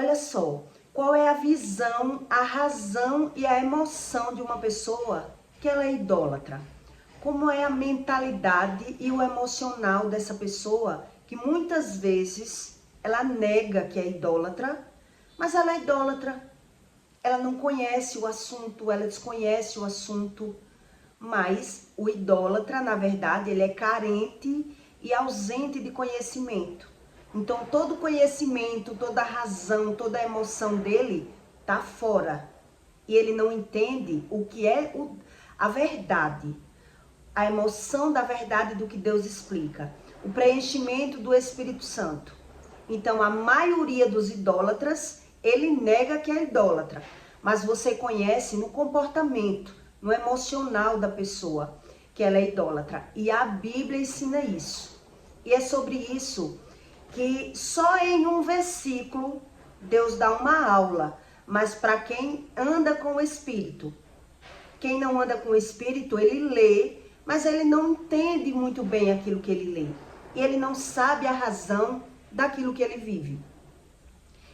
Olha só, qual é a visão, a razão e a emoção de uma pessoa que ela é idólatra? Como é a mentalidade e o emocional dessa pessoa que muitas vezes ela nega que é idólatra, mas ela é idólatra. Ela não conhece o assunto, ela desconhece o assunto, mas o idólatra, na verdade, ele é carente e ausente de conhecimento. Então, todo conhecimento, toda razão, toda emoção dele tá fora. E ele não entende o que é a verdade, a emoção da verdade do que Deus explica, o preenchimento do Espírito Santo. Então, a maioria dos idólatras, ele nega que é idólatra, mas você conhece no comportamento, no emocional da pessoa, que ela é idólatra. E a Bíblia ensina isso. E é sobre isso que só em um versículo Deus dá uma aula, mas para quem anda com o Espírito. Quem não anda com o Espírito, ele lê, mas ele não entende muito bem aquilo que ele lê. E ele não sabe a razão daquilo que ele vive.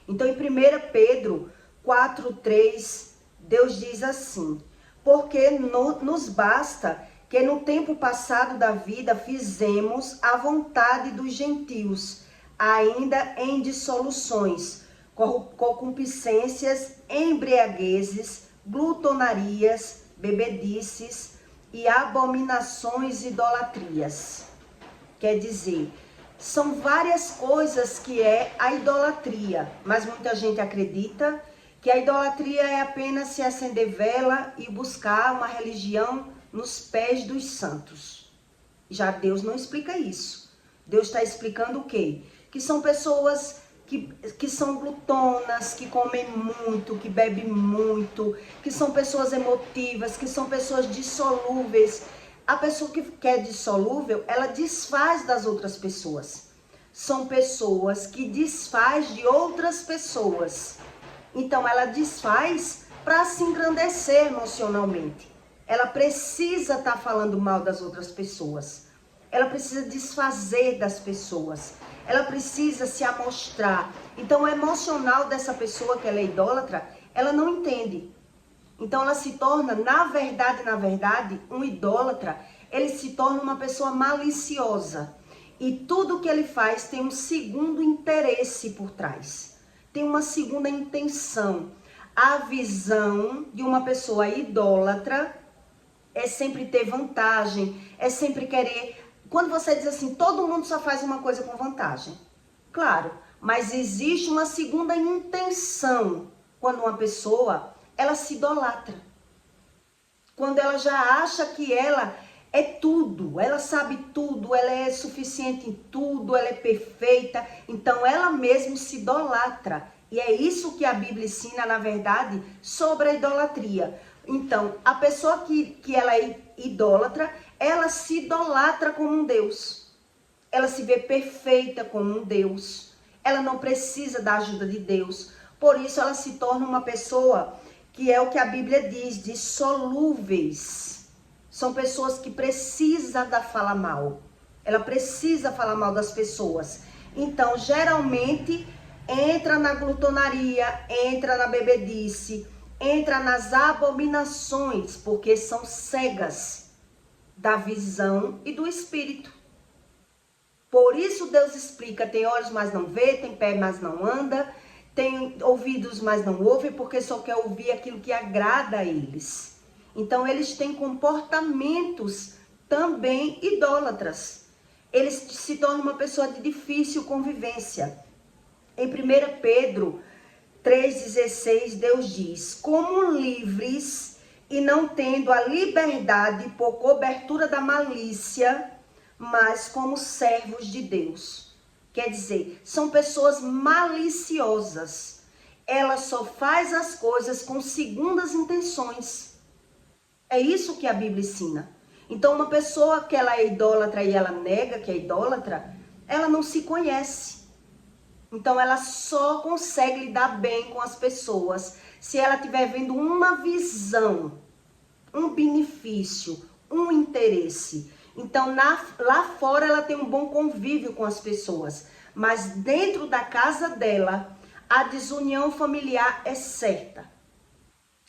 Então, em 1 Pedro 4:3, Deus diz assim: porque nos basta que no tempo passado da vida fizemos a vontade dos gentios, ainda em dissoluções, concupiscências, embriaguezes, glutonarias, bebedices e abominações e idolatrias. Quer dizer, são várias coisas que é a idolatria, mas muita gente acredita que a idolatria é apenas se acender vela e buscar uma religião nos pés dos santos. Já Deus não explica isso. Deus está explicando o quê? Que são pessoas que são glutonas, que comem muito, que bebem muito, que são pessoas emotivas, que são pessoas dissolúveis. A pessoa que é dissolúvel, ela desfaz das outras pessoas. São pessoas que desfaz de outras pessoas. Então, ela desfaz para se engrandecer emocionalmente. Ela precisa estar falando mal das outras pessoas. Ela precisa desfazer das pessoas. Ela precisa se amostrar. Então, o emocional dessa pessoa que ela é idólatra, ela não entende. Então, ela se torna, na verdade, um idólatra. Ele se torna uma pessoa maliciosa. E tudo que ele faz tem um segundo interesse por trás. Tem uma segunda intenção. A visão de uma pessoa idólatra é sempre ter vantagem, é sempre querer. Quando você diz assim, todo mundo só faz uma coisa com vantagem. Claro, mas existe uma segunda intenção quando uma pessoa, ela se idolatra. Quando ela já acha que ela é tudo, ela sabe tudo, ela é suficiente em tudo, ela é perfeita. Então ela mesma se idolatra. E é isso que a Bíblia ensina, na verdade, sobre a idolatria. Então, a pessoa que ela é idólatra, ela se idolatra como um Deus. Ela se vê perfeita como um Deus. Ela não precisa da ajuda de Deus. Por isso, ela se torna uma pessoa que é o que a Bíblia diz, dissolúveis. São pessoas que precisam da fala mal. Ela precisa falar mal das pessoas. Então, geralmente, entra na glutonaria, entra na bebedice, entra nas abominações, porque são cegas da visão e do espírito. Por isso Deus explica, tem olhos, mas não vê, tem pé, mas não anda, tem ouvidos, mas não ouve, porque só quer ouvir aquilo que agrada a eles. Então eles têm comportamentos também idólatras. Eles se tornam uma pessoa de difícil convivência. Em 1 Pedro 3,16, Deus diz: como livres e não tendo a liberdade por cobertura da malícia, mas como servos de Deus. Quer dizer, são pessoas maliciosas. Ela só faz as coisas com segundas intenções. É isso que a Bíblia ensina. Então, uma pessoa que ela é idólatra e ela nega que é idólatra, ela não se conhece. Então, ela só consegue lidar bem com as pessoas se ela estiver vendo uma visão, um benefício, um interesse. Então, lá fora ela tem um bom convívio com as pessoas, mas dentro da casa dela, a desunião familiar é certa.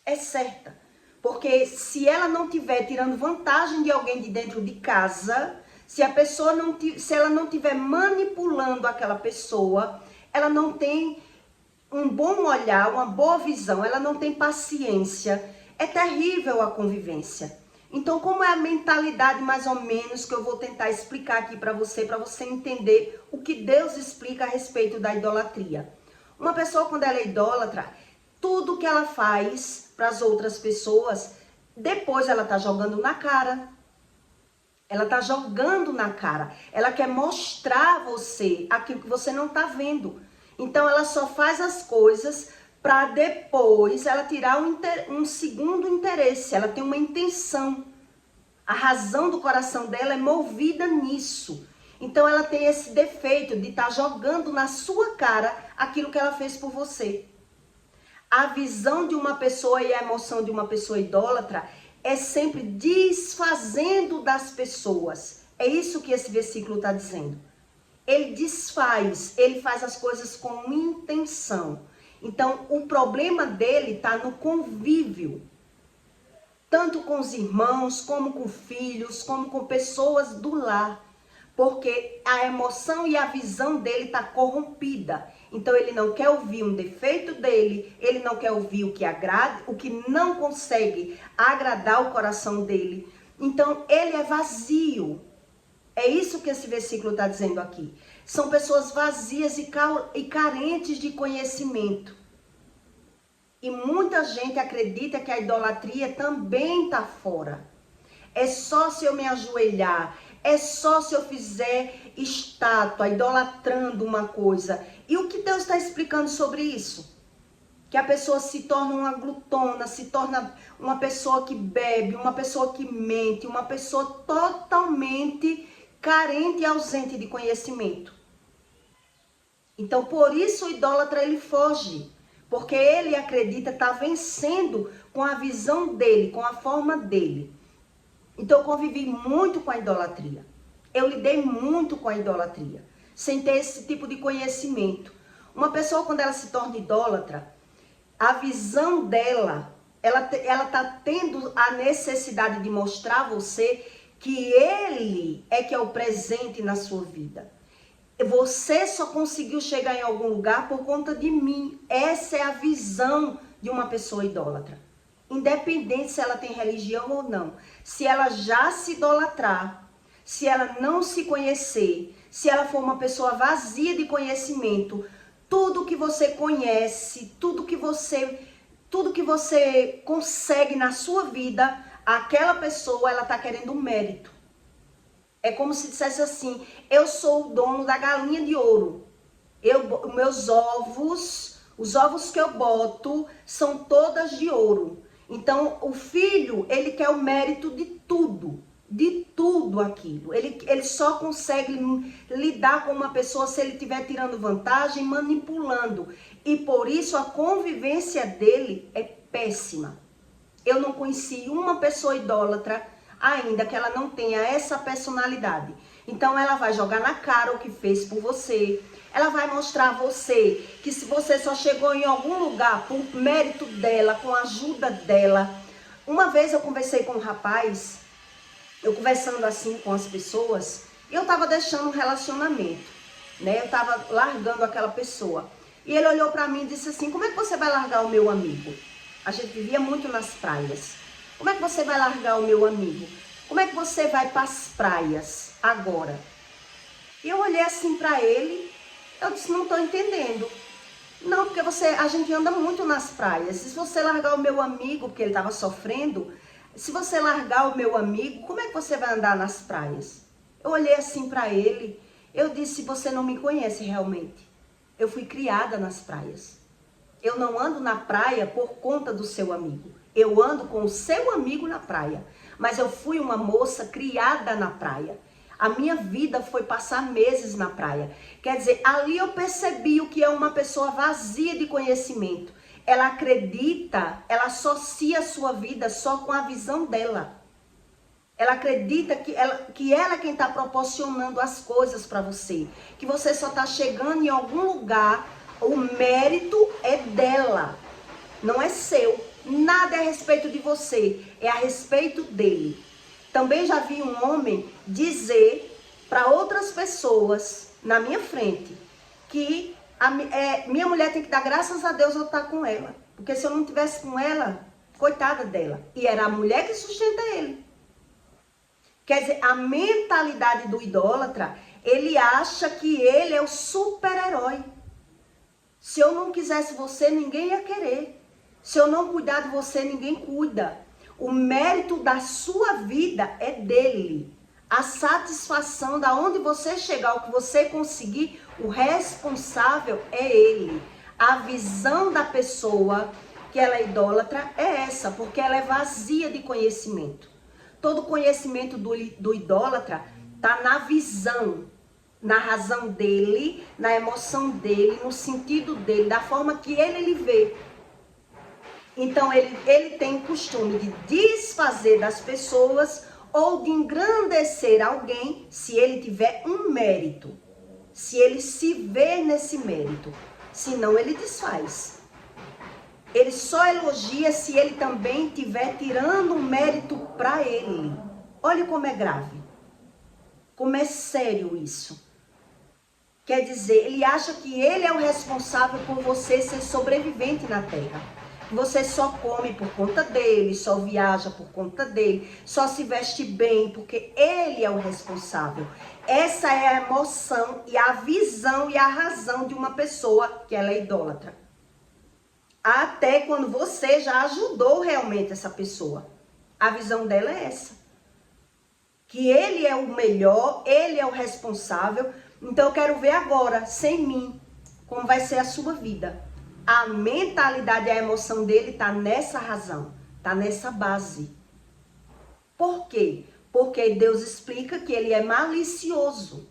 É certa. Porque se ela não estiver tirando vantagem de alguém de dentro de casa, se ela não estiver manipulando aquela pessoa, ela não tem um bom olhar, uma boa visão, ela não tem paciência. É terrível a convivência. Então, como é a mentalidade mais ou menos que eu vou tentar explicar aqui para você entender o que Deus explica a respeito da idolatria. Uma pessoa, quando ela é idólatra, tudo que ela faz para as outras pessoas, depois ela tá jogando na cara. Ela tá jogando na cara. Ela quer mostrar a você aquilo que você não tá vendo. Então, ela só faz as coisas para depois ela tirar um segundo interesse. Ela tem uma intenção. A razão do coração dela é movida nisso. Então, ela tem esse defeito de estar jogando na sua cara aquilo que ela fez por você. A visão de uma pessoa e a emoção de uma pessoa idólatra é sempre desfazendo das pessoas. É isso que esse versículo está dizendo. Ele desfaz, ele faz as coisas com intenção. Então, o problema dele está no convívio. Tanto com os irmãos, como com filhos, como com pessoas do lar. Porque a emoção e a visão dele está corrompida. Então, ele não quer ouvir um defeito dele, ele não quer ouvir o que agrada, o que não consegue agradar o coração dele. Então, ele é vazio. É isso que esse versículo está dizendo aqui. São pessoas vazias e carentes de conhecimento. E muita gente acredita que a idolatria também está fora. É só se eu me ajoelhar, é só se eu fizer estátua, idolatrando uma coisa. E o que Deus está explicando sobre isso? Que a pessoa se torna uma glutona, se torna uma pessoa que bebe, uma pessoa que mente, uma pessoa totalmente carente e ausente de conhecimento. Então, por isso o idólatra ele foge. Porque ele acredita estar vencendo com a visão dele, com a forma dele. Então, eu convivi muito com a idolatria. Eu lidei muito com a idolatria, sem ter esse tipo de conhecimento. Uma pessoa, quando ela se torna idólatra, a visão dela, ela está tendo a necessidade de mostrar a você que ele é que é o presente na sua vida. Você só conseguiu chegar em algum lugar por conta de mim. Essa é a visão de uma pessoa idólatra. Independente se ela tem religião ou não. Se ela já se idolatrar, se ela não se conhecer, se ela for uma pessoa vazia de conhecimento, tudo que você conhece, tudo que você consegue na sua vida, aquela pessoa, ela está querendo um mérito. É como se dissesse assim, eu sou o dono da galinha de ouro. Meus ovos, os ovos que eu boto, são todas de ouro. Então, o filho, ele quer o mérito de tudo aquilo. Ele só consegue lidar com uma pessoa se ele estiver tirando vantagem, manipulando. E por isso a convivência dele é péssima. Eu não conheci uma pessoa idólatra ainda que ela não tenha essa personalidade. Então ela vai jogar na cara o que fez por você. Ela vai mostrar a você que se você só chegou em algum lugar por mérito dela, com a ajuda dela. Uma vez eu conversei com um rapaz, eu conversando assim com as pessoas, e eu tava deixando um relacionamento, né? Eu tava largando aquela pessoa. E ele olhou pra mim e disse assim, como é que você vai largar o meu amigo? A gente vivia muito nas praias. Como é que você vai largar o meu amigo? Como é que você vai para as praias agora? E eu olhei assim para ele, eu disse, não estou entendendo. Não, porque a gente anda muito nas praias. Se você largar o meu amigo, porque ele estava sofrendo, se você largar o meu amigo, como é que você vai andar nas praias? Eu olhei assim para ele, eu disse, você não me conhece realmente. Eu fui criada nas praias. Eu não ando na praia por conta do seu amigo. Eu ando com o seu amigo na praia. Mas eu fui uma moça criada na praia. A minha vida foi passar meses na praia. Quer dizer, ali eu percebi o que é uma pessoa vazia de conhecimento. Ela acredita, ela associa a sua vida só com a visão dela. Ela acredita que ela é quem está proporcionando as coisas para você. Que você só está chegando em algum lugar O mérito é dela, não é seu. Nada é a respeito de você, é a respeito dele. Também já vi um homem dizer para outras pessoas na minha frente que minha mulher tem que dar graças a Deus eu estar com ela. Porque se eu não tivesse com ela, coitada dela. E era a mulher que sustenta ele. Quer dizer, a mentalidade do idólatra, ele acha que ele é o super-herói. Se eu não quisesse você, ninguém ia querer. Se eu não cuidar de você, ninguém cuida. O mérito da sua vida é dele. A satisfação da onde você chegar, o que você conseguir, o responsável é ele. A visão da pessoa que ela é idólatra é essa, porque ela é vazia de conhecimento. Todo conhecimento do idólatra está na visão, na razão dele, na emoção dele, no sentido dele, da forma que ele vê. Então, ele tem o costume de desfazer das pessoas ou de engrandecer alguém se ele tiver um mérito. Se ele se vê nesse mérito. Senão, ele desfaz. Ele só elogia se ele também estiver tirando um mérito para ele. Olha como é grave. Como é sério isso. Quer dizer, ele acha que ele é o responsável por você ser sobrevivente na Terra. Você só come por conta dele, só viaja por conta dele, só se veste bem porque ele é o responsável. Essa é a emoção e a visão e a razão de uma pessoa que ela é idólatra. Até quando você já ajudou realmente essa pessoa. A visão dela é essa. Que ele é o melhor, ele é o responsável. Então eu quero ver agora, sem mim, como vai ser a sua vida. A mentalidade e a emoção dele está nessa razão, está nessa base. Por quê? Porque Deus explica que ele é malicioso.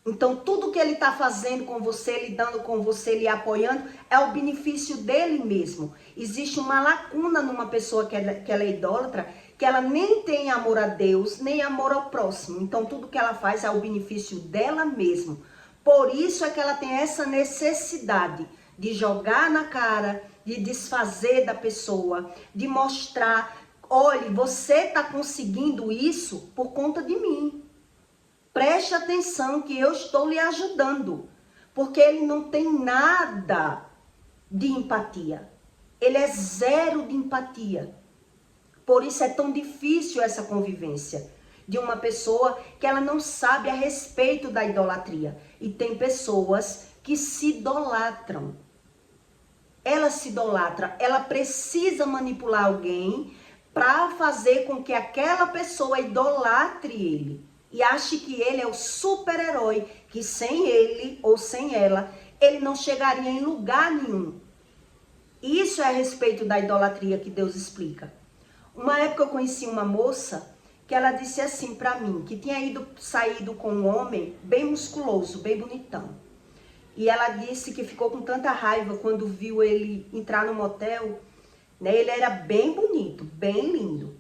Então, tudo que ele está fazendo com você, lidando com você, lhe apoiando, é o benefício dele mesmo. Existe uma lacuna numa pessoa que ela é idólatra, que ela nem tem amor a Deus, nem amor ao próximo. Então, tudo que ela faz é o benefício dela mesmo. Por isso é que ela tem essa necessidade de jogar na cara, de desfazer da pessoa, de mostrar, olha, você está conseguindo isso por conta de mim. Preste atenção que eu estou lhe ajudando, porque ele não tem nada de empatia. Ele é zero de empatia. Por isso é tão difícil essa convivência de uma pessoa que ela não sabe a respeito da idolatria. E tem pessoas que se idolatram. Ela se idolatra, ela precisa manipular alguém para fazer com que aquela pessoa idolatre ele. E ache que ele é o super-herói, que sem ele ou sem ela, ele não chegaria em lugar nenhum. Isso é a respeito da idolatria que Deus explica. Uma época eu conheci uma moça que ela disse assim para mim, que tinha saído com um homem bem musculoso, bem bonitão. E ela disse que ficou com tanta raiva quando viu ele entrar no motel, né? Ele era bem bonito, bem lindo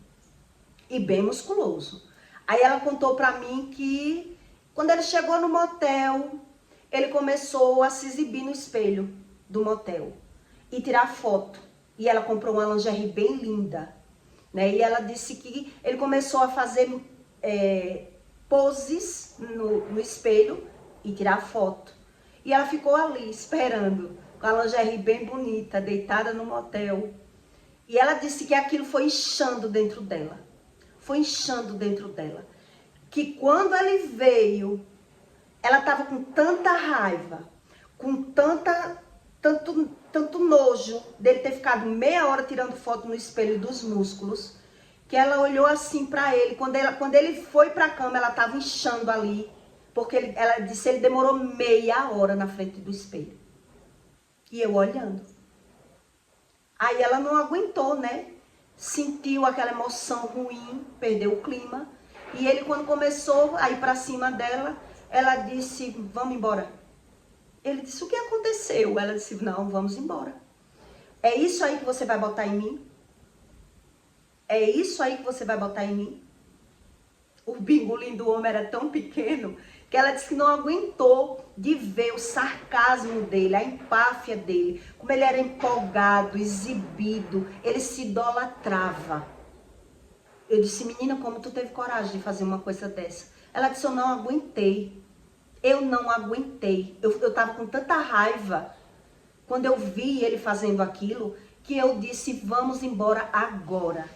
e bem musculoso. Aí ela contou pra mim que quando ele chegou no motel, ele começou a se exibir no espelho do motel e tirar foto. E ela comprou uma lingerie bem linda, né? E ela disse que ele começou a fazer poses no espelho e tirar foto. E ela ficou ali esperando, com a lingerie bem bonita, deitada no motel. E ela disse que aquilo foi inchando dentro dela. Foi inchando dentro dela. Que quando ele veio, ela estava com tanta raiva, com tanto nojo dele ter ficado meia hora tirando foto no espelho dos músculos, que ela olhou assim para ele. Quando ele foi para a cama, ela estava inchando ali, porque ela disse que ele demorou meia hora na frente do espelho. E eu olhando. Aí ela não aguentou, né? Sentiu aquela emoção ruim, perdeu o clima. E ele, quando começou a ir para cima dela, ela disse, vamos embora. Ele disse, o que aconteceu? Ela disse, não, vamos embora. É isso aí que você vai botar em mim? É isso aí que você vai botar em mim? O bingolim do homem era tão pequeno que ela disse que não aguentou de ver o sarcasmo dele, a empáfia dele, como ele era empolgado, exibido, ele se idolatrava. Eu disse, menina, como tu teve coragem de fazer uma coisa dessa? Ela disse, eu não aguentei. Eu não aguentei. Eu tava com tanta raiva quando eu vi ele fazendo aquilo, que eu disse, vamos embora agora.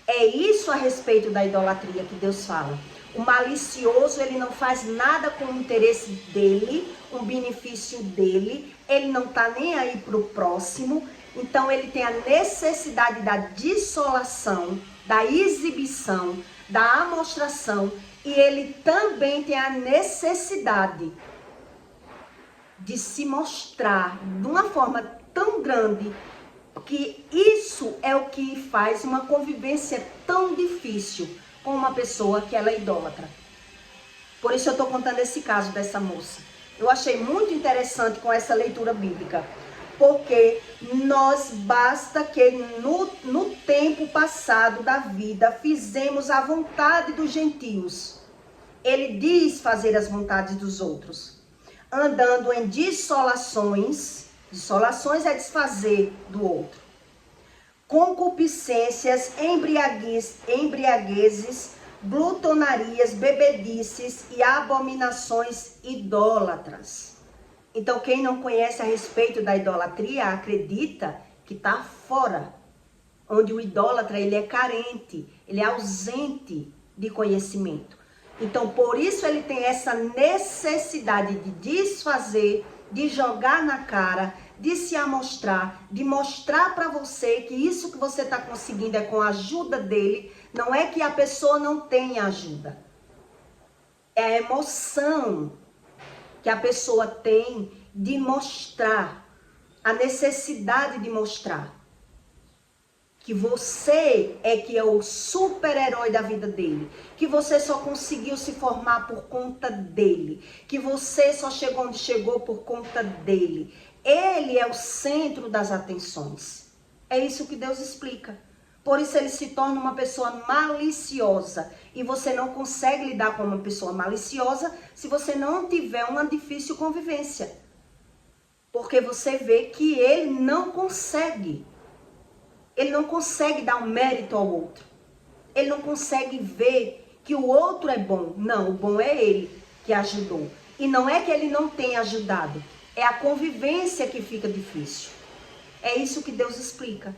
É isso a respeito da idolatria que Deus fala. O malicioso, ele não faz nada com o interesse dele, um benefício dele, ele não tá nem aí pro próximo, então ele tem a necessidade da dissolação, da exibição, da amostração, e ele também tem a necessidade de se mostrar de uma forma tão grande, que isso é o que faz uma convivência tão difícil com uma pessoa que ela é idólatra. Por isso eu estou contando esse caso dessa moça. Eu achei muito interessante com essa leitura bíblica, porque nós basta que no tempo passado da vida fizemos a vontade dos gentios. Ele diz fazer as vontades dos outros, andando em dissolações. Dissolações é desfazer do outro. Concupiscências, embriaguezes, glutonarias, bebedices e abominações idólatras. Então, quem não conhece a respeito da idolatria, acredita que está fora. Onde o idólatra, ele é carente, ele é ausente de conhecimento. Então, por isso ele tem essa necessidade de desfazer, de jogar na cara, de se amostrar, de mostrar para você que isso que você está conseguindo é com a ajuda dele. Não é que a pessoa não tenha ajuda. É a emoção que a pessoa tem de mostrar, a necessidade de mostrar que você é que é o super-herói da vida dele, que você só conseguiu se formar por conta dele, que você só chegou onde chegou por conta dele. Ele é o centro das atenções. É isso que Deus explica. Por isso ele se torna uma pessoa maliciosa. E você não consegue lidar com uma pessoa maliciosa se você não tiver uma difícil convivência. Porque você vê que ele não consegue. Ele não consegue dar um mérito ao outro. Ele não consegue ver que o outro é bom. Não, o bom é ele que ajudou. E não é que ele não tenha ajudado. É a convivência que fica difícil. É isso que Deus explica.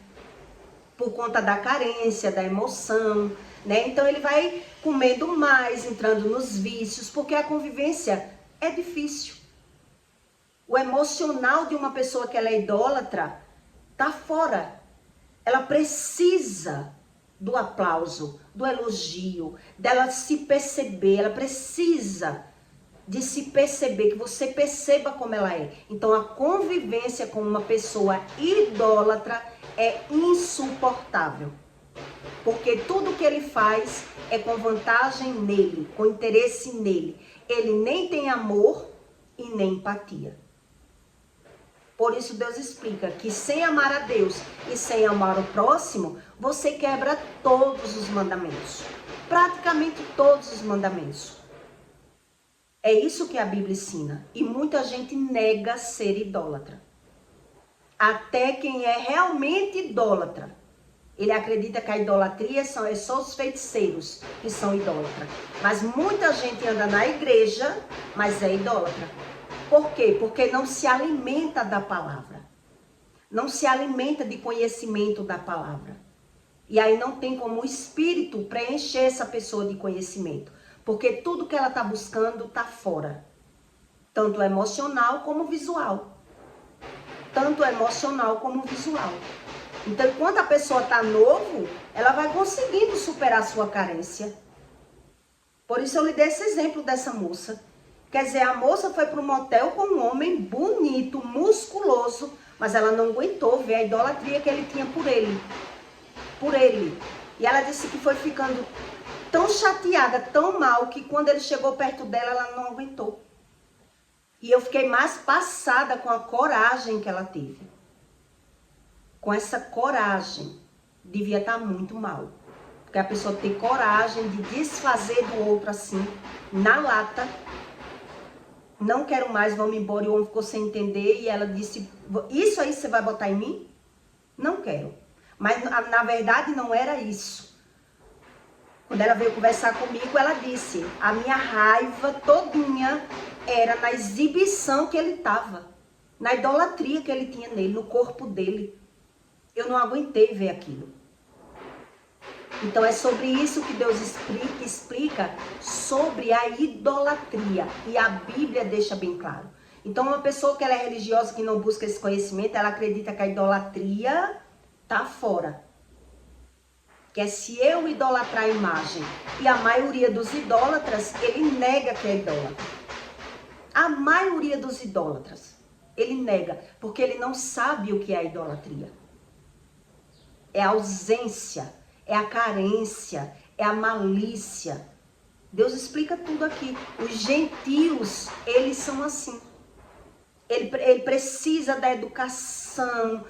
Por conta da carência, da emoção, né? Então ele vai comendo mais, entrando nos vícios, porque a convivência é difícil. O emocional de uma pessoa que ela é idólatra tá fora. Ela precisa do aplauso, do elogio, dela se perceber, ela precisa de se perceber, que você perceba como ela é. Então a convivência com uma pessoa idólatra é insuportável. Porque tudo que ele faz é com vantagem nele, com interesse nele. Ele nem tem amor e nem empatia. Por isso Deus explica que sem amar a Deus e sem amar o próximo, você quebra todos os mandamentos. Praticamente todos os mandamentos. É isso que a Bíblia ensina. E muita gente nega ser idólatra. Até quem é realmente idólatra. Ele acredita que a idolatria é só os feiticeiros que são idólatras. Mas muita gente anda na igreja, mas é idólatra. Por quê? Porque não se alimenta da palavra. Não se alimenta de conhecimento da palavra. E aí não tem como o Espírito preencher essa pessoa de conhecimento. Porque tudo que ela está buscando está fora. Tanto emocional como visual. Tanto emocional como visual. Então, enquanto a pessoa está novo, ela vai conseguindo superar a sua carência. Por isso eu lhe dei esse exemplo dessa moça. Quer dizer, a moça foi para um motel com um homem bonito, musculoso, mas ela não aguentou ver a idolatria que ele tinha por ele. Por ele. E ela disse que foi ficando tão chateada, tão mal, que quando ele chegou perto dela, ela não aguentou. E eu fiquei mais passada com a coragem que ela teve. Com essa coragem, devia estar muito mal. Porque a pessoa tem coragem de desfazer do outro assim, na lata, não quero mais, vamos embora. E o homem ficou sem entender e ela disse, isso aí você vai botar em mim? Não quero. Mas na verdade não era isso. Quando ela veio conversar comigo, ela disse, a minha raiva todinha era na exibição que ele estava, na idolatria que ele tinha nele, no corpo dele. Eu não aguentei ver aquilo. Então é sobre isso que Deus explica sobre a idolatria. E a Bíblia deixa bem claro. Então uma pessoa que ela é religiosa, que não busca esse conhecimento, ela acredita que a idolatria está fora. Que é se eu idolatrar a imagem. E a maioria dos idólatras, ele nega que é idólatra. A maioria dos idólatras, ele nega. Porque ele não sabe o que é a idolatria. É a ausência, é a carência, é a malícia. Deus explica tudo aqui. Os gentios, eles são assim. Ele precisa da educação,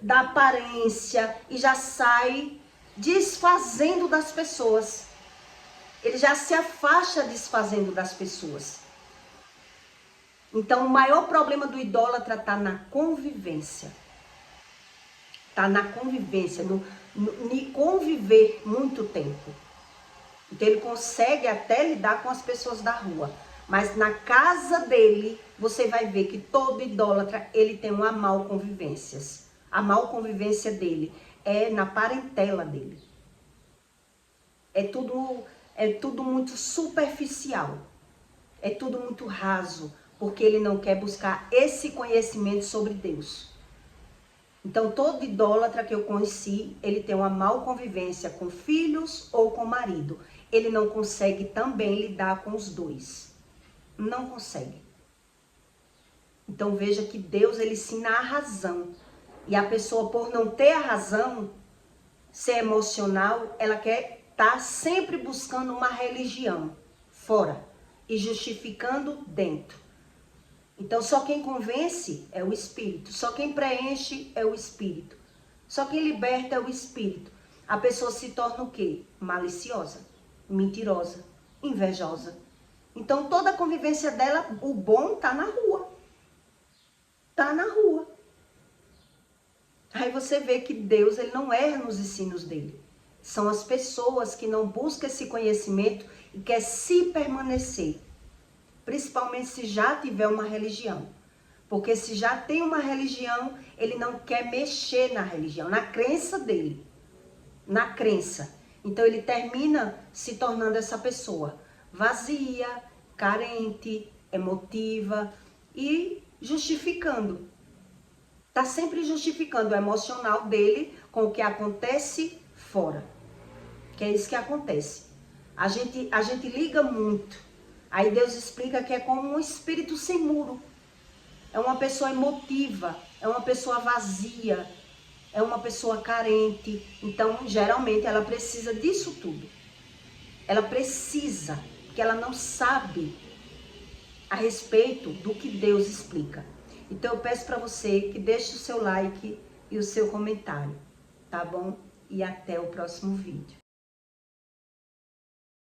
da aparência e já sai desfazendo das pessoas. Ele já se afasta desfazendo das pessoas. Então, o maior problema do idólatra está na convivência. Está na convivência, no conviver muito tempo. Então, ele consegue até lidar com as pessoas da rua. Mas na casa dele, você vai ver que todo idólatra, ele tem uma mal convivências. A mal convivência dele é na parentela dele. É tudo muito superficial. É tudo muito raso, porque ele não quer buscar esse conhecimento sobre Deus. Então, todo idólatra que eu conheci, ele tem uma mal convivência com filhos ou com marido. Ele não consegue também lidar com os dois. Não consegue. Então, veja que Deus, ele ensina a razão. E a pessoa, por não ter a razão, ser emocional, ela quer estar sempre buscando uma religião fora e justificando dentro. Então, só quem convence é o Espírito. Só quem preenche é o Espírito. Só quem liberta é o Espírito. A pessoa se torna o quê? Maliciosa, mentirosa, invejosa. Então, toda a convivência dela, o bom tá na rua. Tá na rua. Aí você vê que Deus, ele não erra nos ensinos dele. São as pessoas que não buscam esse conhecimento e quer se permanecer. Principalmente se já tiver uma religião. Porque se já tem uma religião, ele não quer mexer na religião, na crença dele. Na crença. Então ele termina se tornando essa pessoa vazia, carente, emotiva e justificando. Está sempre justificando o emocional dele com o que acontece fora. Que é isso que acontece. A gente liga muito. Aí Deus explica que é como um espírito sem muro. É uma pessoa emotiva, é uma pessoa vazia, é uma pessoa carente. Então, geralmente, ela precisa disso tudo. Ela precisa, porque ela não sabe a respeito do que Deus explica. Então, eu peço para você que deixe o seu like e o seu comentário, tá bom? E até o próximo vídeo.